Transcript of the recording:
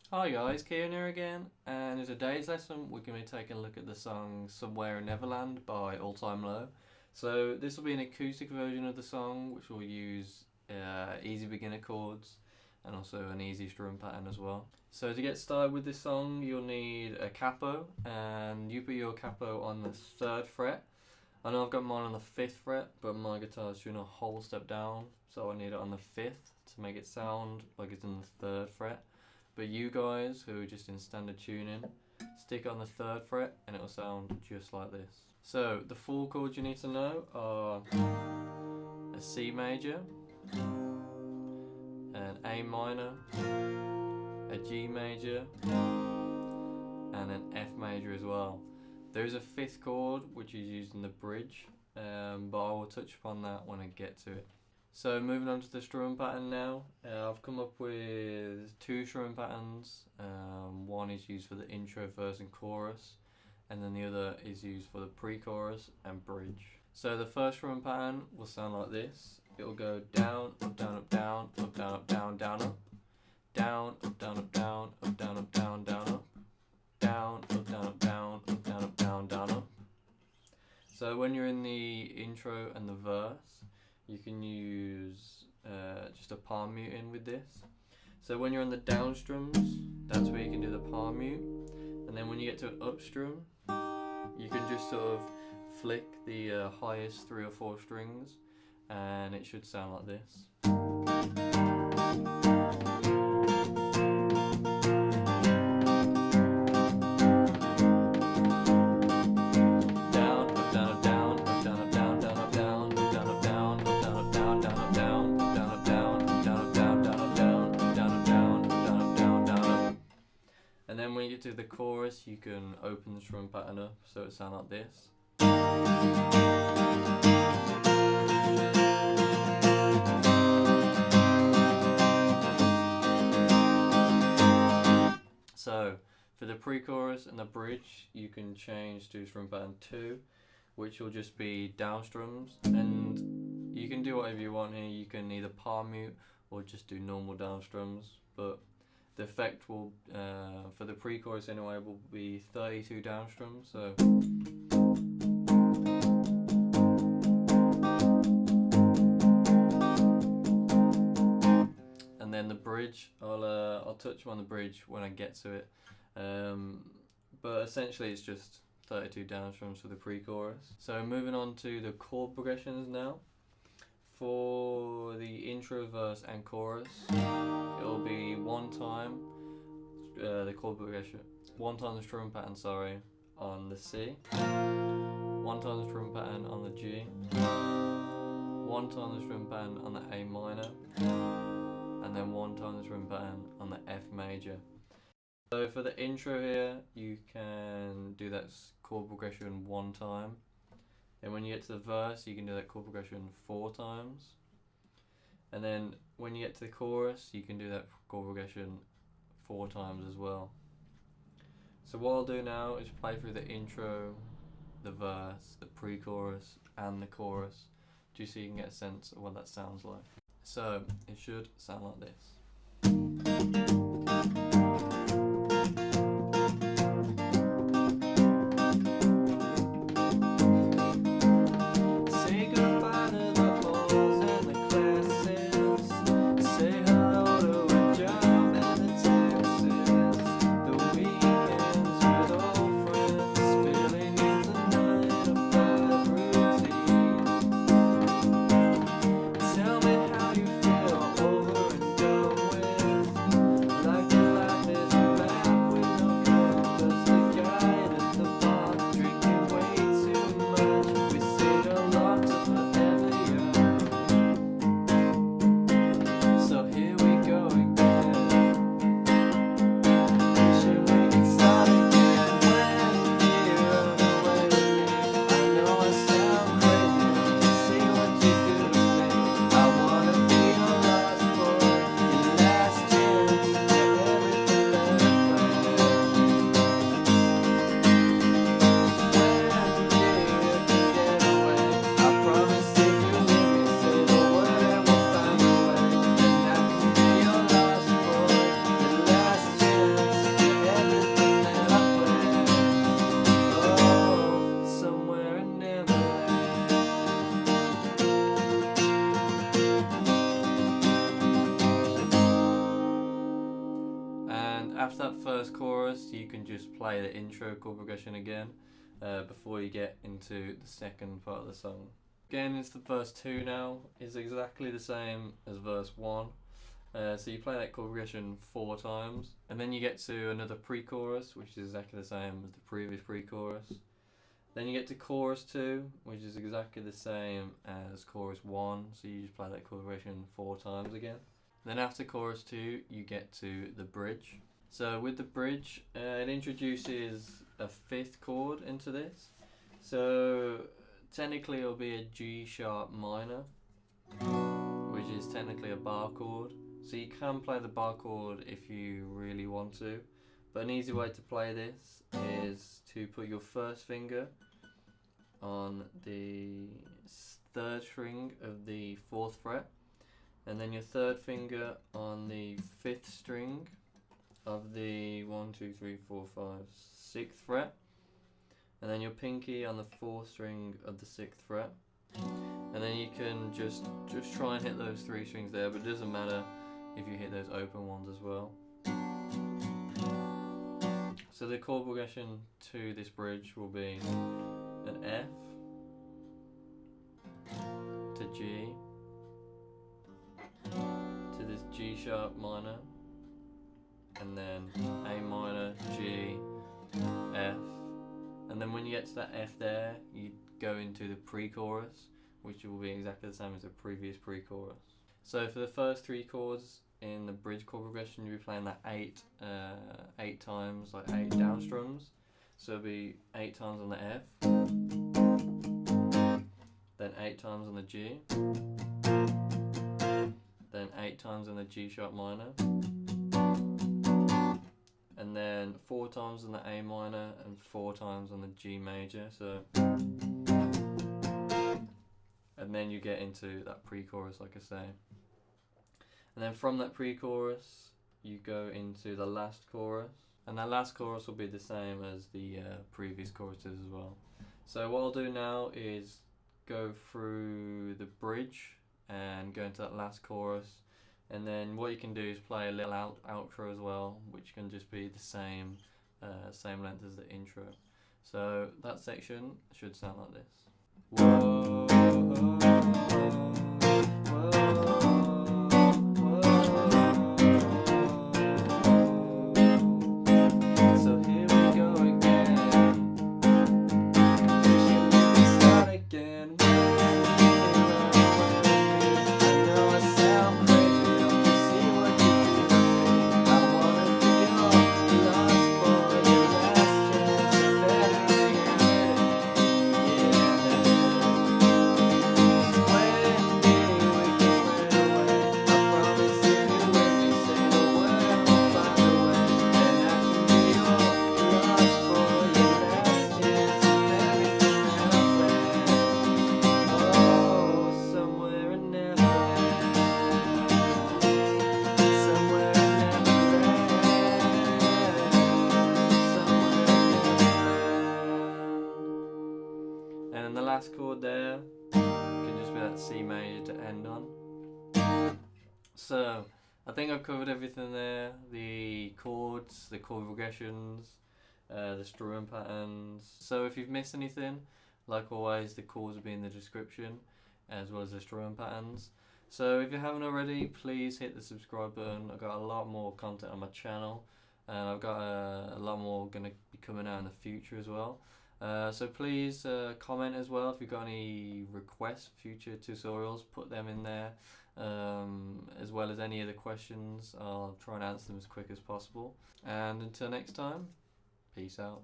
Hi guys, Kieran here again, and in today's lesson we're going to be taking a look at the song Somewhere in Neverland by All Time Low. So this will be an acoustic version of the song which will use easy beginner chords and also an easy strum pattern as well. So to get started with this song you'll need a capo, and you put your capo on the 3rd fret. I know I've got mine on the 5th fret, but my guitar is doing a whole step down, so I need it on the 5th to make it sound like it's in the 3rd fret. But you guys who are just in standard tuning, stick it on the 3rd fret and it will sound just like this. So the 4 chords you need to know are a C major, an A minor, a G major, and an F major as well. There's a 5th chord which is used in the bridge, but I will touch upon that when I get to it. So moving on to the strumming pattern now, I've come up with 2 strumming patterns. One is used for the intro, verse and chorus, and then the other is used for the pre-chorus and bridge. So the first strumming pattern will sound like this. It will go down, up, down, up, down, up, down, up, down, down, up, down, up, down, up, down, up, down, up, down, down, up, down, up, down, up, down, up, down, up, down, down, up. So when you're in the intro and the verse, you can use just a palm mute in with this. So when you're on the down strums, that's where you can do the palm mute. And then when you get to an up strum, you can just sort of flick the highest 3 or 4 strings, and it should sound like this. And then when you get to the chorus, you can open the strum pattern up so it sounds like this. So for the pre-chorus and the bridge, you can change to strum pattern 2, which will just be down strums, and you can do whatever you want here. You can either palm mute or just do normal down strums, but the effect will, for the pre-chorus anyway, will be 32 down strums. So and then the bridge, I'll touch on the bridge when I get to it, but essentially it's just 32 down strums for the pre-chorus. So moving on to the chord progressions now. For the intro, verse and chorus, it will be one time the chord progression, one time the strum pattern, sorry, on the C, one time the strum pattern on the G, one time the strum pattern on the A minor, and then one time the strum pattern on the F major. So for the intro here, you can do that chord progression 1 time. And when you get to the verse, you can do that chord progression 4 times. And then when you get to the chorus, you can do that chord progression 4 times as well. So what I'll do now is play through the intro, the verse, the pre-chorus and the chorus, just so you can get a sense of what that sounds like. So it should sound like this. after that first chorus, you can just play the intro chord progression again before you get into the second part of the song. Getting into the verse 2 now is exactly the same as verse 1. So you play that chord progression 4 times, and then you get to another pre-chorus, which is exactly the same as the previous pre-chorus. Then you get to chorus 2, which is exactly the same as chorus 1, so you just play that chord progression 4 times again. Then after chorus 2, you get to the bridge. So with the bridge, it introduces a 5th chord into this. So technically it'll be a G sharp minor, which is technically a bar chord. So you can play the bar chord if you really want to, but an easy way to play this is to put your first finger on the 3rd string of the 4th fret, and then your 3rd finger on the 5th string of the 1, 2, 3, 4, 5, 6th fret, and then your pinky on the 4th string of the 6th fret, and then you can just try and hit those 3 strings there, but it doesn't matter if you hit those open ones as well. So the chord progression to this bridge will be an F to G to this G sharp minor, and then A minor, G, F, and then when you get to that F there, you go into the pre-chorus, which will be exactly the same as the previous pre-chorus. So for the first 3 chords in the bridge chord progression, you'll be playing that 8 times, like 8 down strums. So it'll be 8 times on the F, then 8 times on the G, then 8 times on the G sharp minor, and then 4 times on the A minor and 4 times on the G major. So, and then you get into that pre-chorus, like I say. And then from that pre-chorus, you go into the last chorus, and that last chorus will be the same as the previous choruses as well. So what I'll do now is go through the bridge and go into that last chorus, and then what you can do is play a little outro as well, which can just be the same length as the intro. So that section should sound like this. Whoa, whoa, whoa, whoa. So here we go again. Let's start again. And the last chord there can just be that C major to end on. So I think I've covered everything there: the chords, the chord progressions, the strumming patterns. So if you've missed anything, like always, the chords will be in the description, as well as the strumming patterns. So if you haven't already, please hit the subscribe button. I've got a lot more content on my channel, and I've got a lot more going to be coming out in the future as well. So please comment as well if you've got any requests for future tutorials. Put them in there, as well as any other questions. I'll try and answer them as quick as possible. And until next time, peace out.